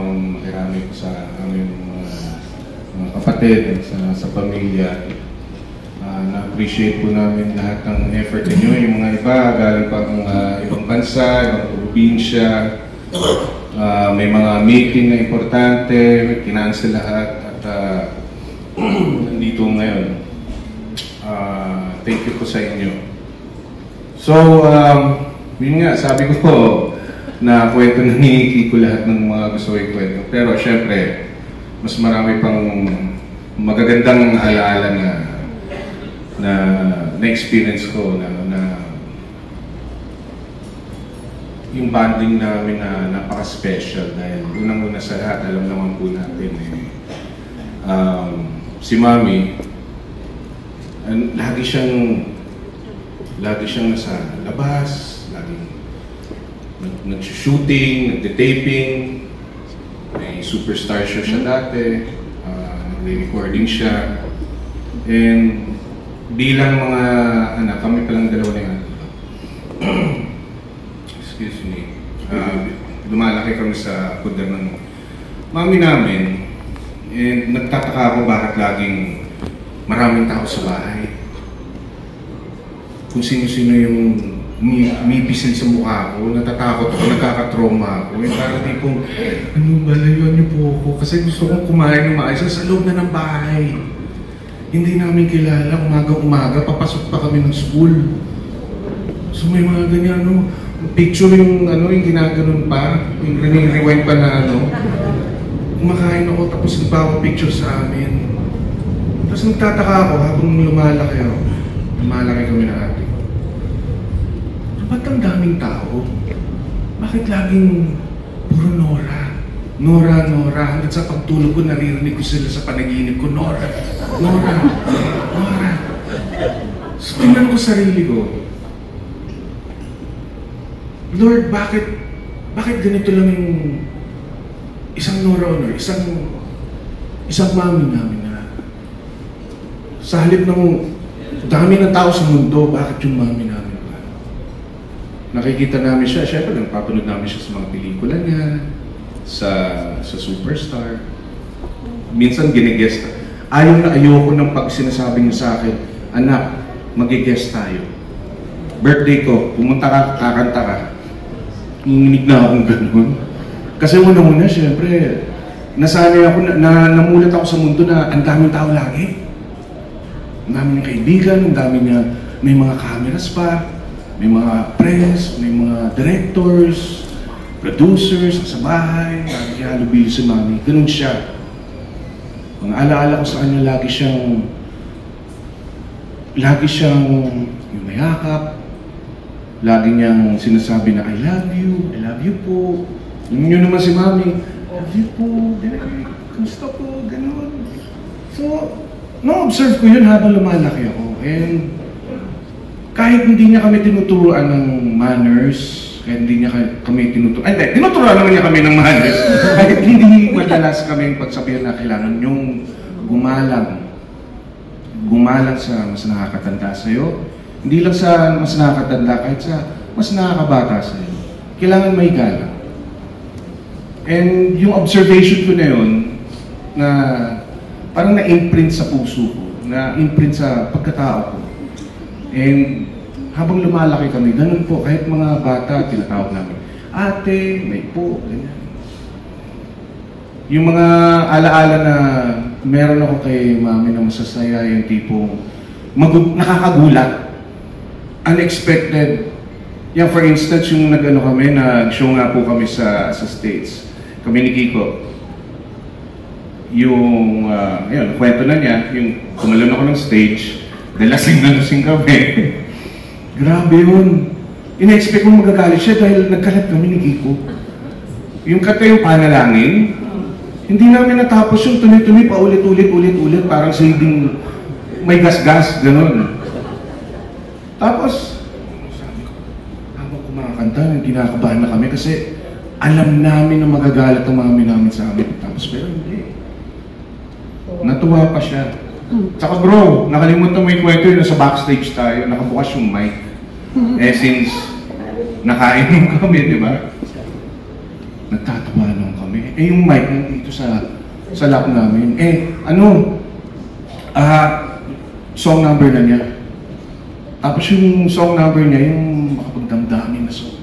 akong makiramay sa aming mga kapatid, sa pamilya. Na-appreciate po namin lahat ng effort ninyo. Yung mga iba, galing pang ibang bansa, ibang probinsya. May mga meeting na importante, kinansel lahat. At nandito ngayon. Thank you po sa inyo. So, yun nga, sabi ko na kwento na ni Kiko lahat ng mga gusto ko ikwento. Pero syempre, mas marami pang magagandang alaala na experience ko na yung bonding namin na napaka-special dahil unang-una sa lahat, alam naman po natin si Mami, lagi siyang nasa labas, laging nag-shooting, nag-taping, may superstar show siya dati, nag-recording siya, and bilang mga anak, kami palang dalawa na yung excuse me, lumalaki kami sa puder ng mami namin, and nagtataka ako bakit laging maraming tao sa bahay. Kung sino-sino yung umipisil sa mukha ko, natatakot ako, nagkakatrauma ako. Parang tipong, ano ba, layuan niyo po ako? Kasi gusto kong kumain ng maayos sa loob na ng bahay. Hindi namin kilala, umaga-umaga, papasok pa kami ng school. So may mga ganyan, picture yung ginaganon pa, yung rewind pa na kumakain ako, tapos nagpapapicture sa amin. Tapos nagtataka ako habang lumalaki kami na ate. Ba't ang daming tao? Bakit laging puro Nora? Nora. Hanggang sa pagtulog ko, naririnig ko sila sa panaginip ko, Nora. So, tingnan ko sarili ko. Lord, bakit ganito lang yung isang Nora Honor, isang mami namin na sa halip ng dami ng tao sa mundo, bakit yung mami namin ba? Nakikita namin siya, syempre nagpapanood namin siya sa mga pelikula niya, sa Superstar. Minsan ginigest. Ayoko ng pag sinasabi niya sa akin, anak, mag-guest tayo. Birthday ko, pumunta ka, kakanta ka. Nanginig na akong ganun. Kasi una-una, syempre, nasanay ako, namulat ako sa mundo na ang daming tao lagi. Ang dami niyang kaibigan, ang dami niya, may mga cameras pa, may mga press, may mga directors, producers sa bahay, lagi halubili si Mami. Ganun siya. Ang alaala ko sa kanya, lagi siyang yumayakap, lagi niyang sinasabi na, I love you po. Yun naman si Mami, I love you po, kamusta po, ganun. So, na-observe ko yun habang lumalaki ako. And kahit hindi niya kami tinuturuan ng manners, kahit hindi niya kami tinuturuan, tinuturuan naman niya kami ng manners, kahit hindi madalas kami pagsabihan na kailangan yung gumalang sa mas nakakatanda sa'yo. Hindi lang sa mas nakakatanda, kahit sa mas nakakabata sa'yo. Kailangan may galang. And yung observation ko na yun, na parang na-imprint sa puso ko, na-imprint sa pagkatao ko. And habang lumalaki kami, ganun po, kahit mga bata, tinatawag namin, ate, may po, ganyan. Yung mga alaala na meron ako kay Mami na masasaya, yung tipong nakakagulat, unexpected. Yan, for instance, yung nag-show nga po kami sa States. Kami ni Kiko. Yung, kwento na niya, yung tumalon ako ng stage, lasing kami. Grabe yun. Ina-expect mo magagalit siya dahil nagkalat kami ni Kiko. Yung kata yung panalangin, hindi namin natapos yung tuloy-tuloy pa ulit-ulit, parang saying may gas-gas, gano'n. Tapos, sabi ko, habang kumakanta, kinakabahan na kami kasi alam namin na magagalit ang mami namin sa amin. Tapos, pero hindi. Natuwa pa siya. Tsaka bro, nakalimutan mo yung kwento yun, sa backstage tayo, nakabukas yung mic. Since nakain kami, di ba? Nagtatawanan kami. Yung mic nandito sa lap namin. Song number na niya. Tapos yung song number niya, yung makapagdamdamin na song.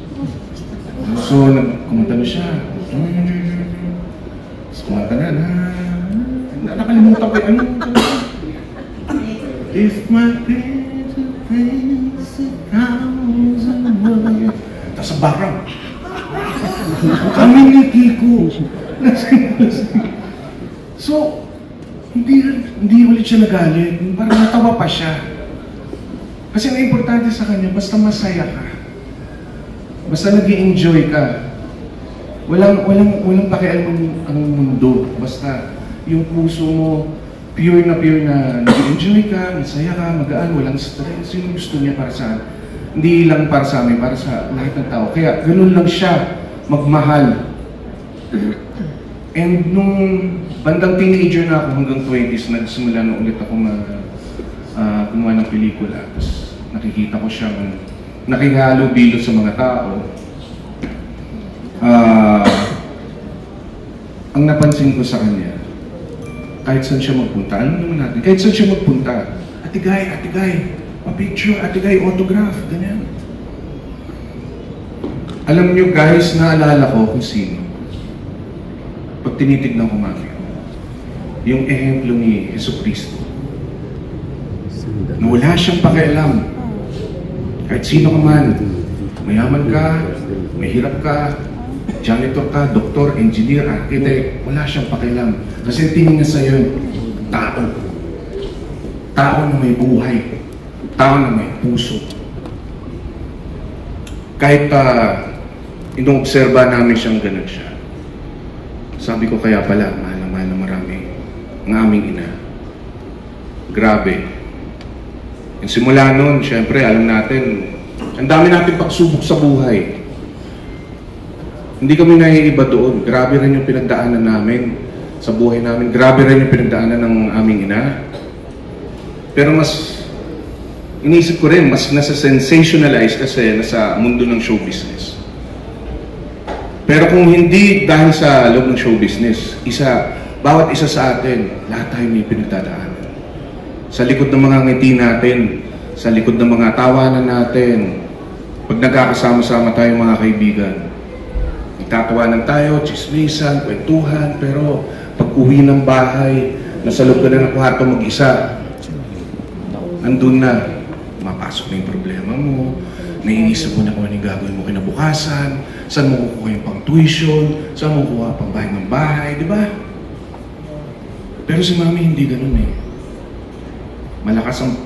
So, kumanta na siya. So, kumanta na. Nakalimutan ko yung If my friends are friends, 1,000 miles. Tapos sa background. Kami ni Kiko. So, hindi ulit siya nagalit. Parang natawa pa siya. Kasi ang importante sa kanya, basta masaya ka. Basta nag-i-enjoy ka. Walang pakialam ang mundo. Basta yung puso mo, pure na nag-i-enjoy ka, masaya ka, magaan, walang stress. Yun gusto niya para sa hindi lang para sa amin, para sa lahat ng tao. Kaya ganun lang siya magmahal. And nung bandang teenager na ako hanggang 20s, nagsimula na ulit ako gumawa ng pelikula. Tapos nakikita ko siyang nakihalo-bilo sa mga tao. Ang napansin ko sa kanya, kahit saan siya magpunta, alam naman natin, kahit saan siya magpunta, Ate Guy, pa-picture, Ate Guy, autograph, ganyan. Alam niyo guys, naalala ko kung sino. Pag tinitignan ko mami, yung ehemplo ni Jesucristo, na wala siyang pakialam. Kahit sino ka man, mayaman ka, mahirap ka, janitor ka, doktor, engineer, architect, wala siyang pakialam. Kasi tingin na sa'yo, tao. Tao na may buhay. Tao na may puso. Kahit inoobserba namin siyang ganun siya. Sabi ko kaya pala, mahal na marami ang aming ina. Grabe. Yung simula nun, syempre, alam natin, ang dami natin pagsubok sa buhay. Hindi kami naiiba doon. Grabe rin yung pinagdaanan namin sa buhay namin. Grabe rin yung pinagdaanan ng aming ina. Pero mas, inisip ko rin, mas nasa sensationalize kasi nasa mundo ng show business. Pero kung hindi dahil sa loob ng show business, bawat isa sa atin, lahat tayo may pinagdadaanan. Sa likod ng mga ngiti natin, sa likod ng mga tawanan natin, pag nagkakasama-sama tayo mga kaibigan, nagtatawanan tayo, chismisan, kwentuhan, pero pag uwi ng bahay, nasa loob ka na ng kwarto mag-isa, andun na, mapasok na yung problema mo, naiisip mo na kung anong gagawin mo kinabukasan, saan mo kukuha yung pang tuition, saan mo kukuha pang bayad ng bahay, di ba? Pero si Mami hindi ganun eh. Malakas ang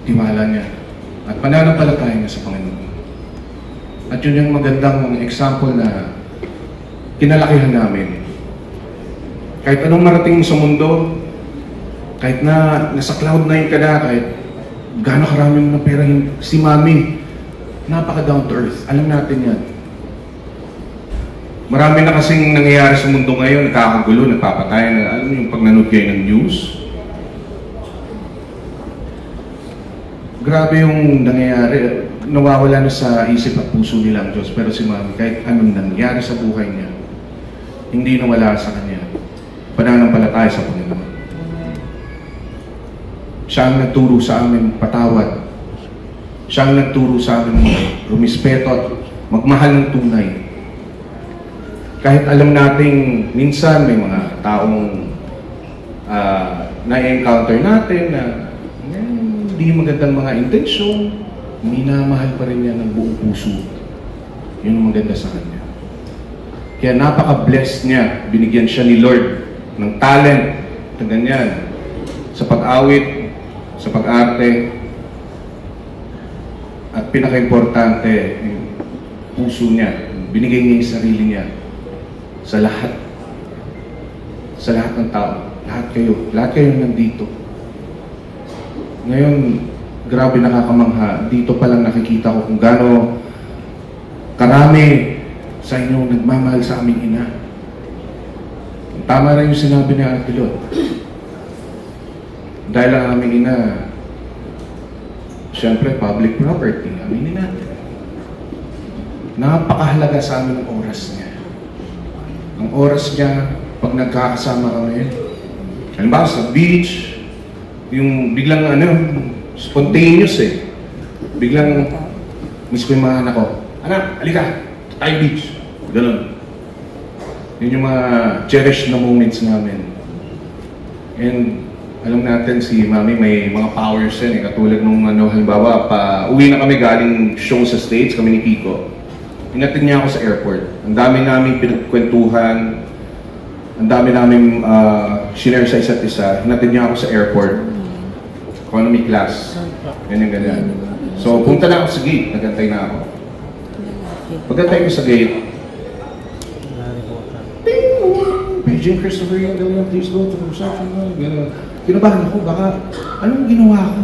tiwala niya at pananampalataya niya sa Panginoon. At yun yung magandang example na kinalakihan namin. Kahit anong marating mo sa mundo, kahit na nasa cloud9 ka na, kahit gaano karami mo ng pera, si Mami, napaka down to earth. Alam natin yan. Marami na kasing nangyayari sa mundo ngayon, nagkakagulo, nagpapatay, alam mo yung pag nanood kayo ng news. Grabe yung nangyayari, nawawala na sa isip at puso nila ang Diyos. Pero si Mami, kahit anong nangyari sa buhay niya, hindi nawala sa kanya. Pananampalataya sa Panginoon. Siya ang nagturo sa amin patawad. Siya ang nagturo sa amin rumispeto at magmahal ng tunay. Kahit alam nating minsan may mga taong na-encounter natin na hindi magandang mga intensyon, minamahal pa rin niya ng buong puso. Yun ang maganda sa kanya. Kaya napaka-blessed niya. Binigyan siya ni Lord ng talent na ganyan. Sa pag-awit, sa pag-arte, at pinaka-importante, yung puso niya. Binigay niya yung sarili niya sa lahat. Sa lahat ng tao. Lahat kayo nandito. Ngayon, grabe nakakamangha. Dito pa lang nakikita ko kung gaano karami sa inyo nagmamahal sa aming ina. Tama rin yung sinabi ni Ate Lot. Dahil ang aming ina, siyempre public property, aminin natin. Napakahalaga sa amin ang oras niya. ang oras niya pag nagkakasama kami. Halimbawa sa beach, yung biglang spontaneous eh. Biglang, miss ko yung mga anak ko. Anak, halika, tayo beach. Ganun. Yun yung mga cherished na moments namin. And alam natin si Mami may mga powers yan eh. Katulad nung halimbawa, uwi na kami galing show sa States, kami ni Kiko. Hinatid niya ako sa airport. Ang dami namin pinagkwentuhan, ang dami namin shinare sa isa't isa. Hinatid niya ako sa airport. Economy class. Ganyan. So, punta na ako sa gate. Nagantay na ako. Pagkantay ko sa gate, Beijing Christopher Young, please go to the reception. Kinabahan ako, baka, anong ginawa ko?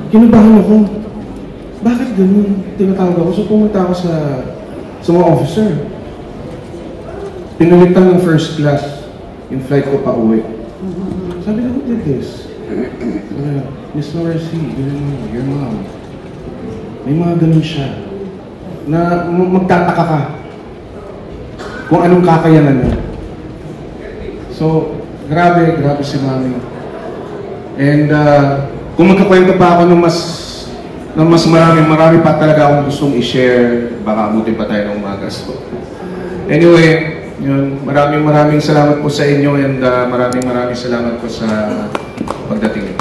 Kinabahan ako. Bakit ganun? Tinatawag ako. So, pumunta ako sa mga officer. Pinulitan ng first class yung flight ko pa uwi. Sabi ko, who did this? Miss Norris, your mom. May mga ganun siya. Na magtataka ka kung anong kakayanan niya. So, grabe si Mami. And kung magkakwento pa ako ng mas marami pa talaga akong gustong i-share, baka abutin pa tayo ng umaga. So, anyway, yun, maraming salamat po sa inyo and maraming salamat po sa pagdating.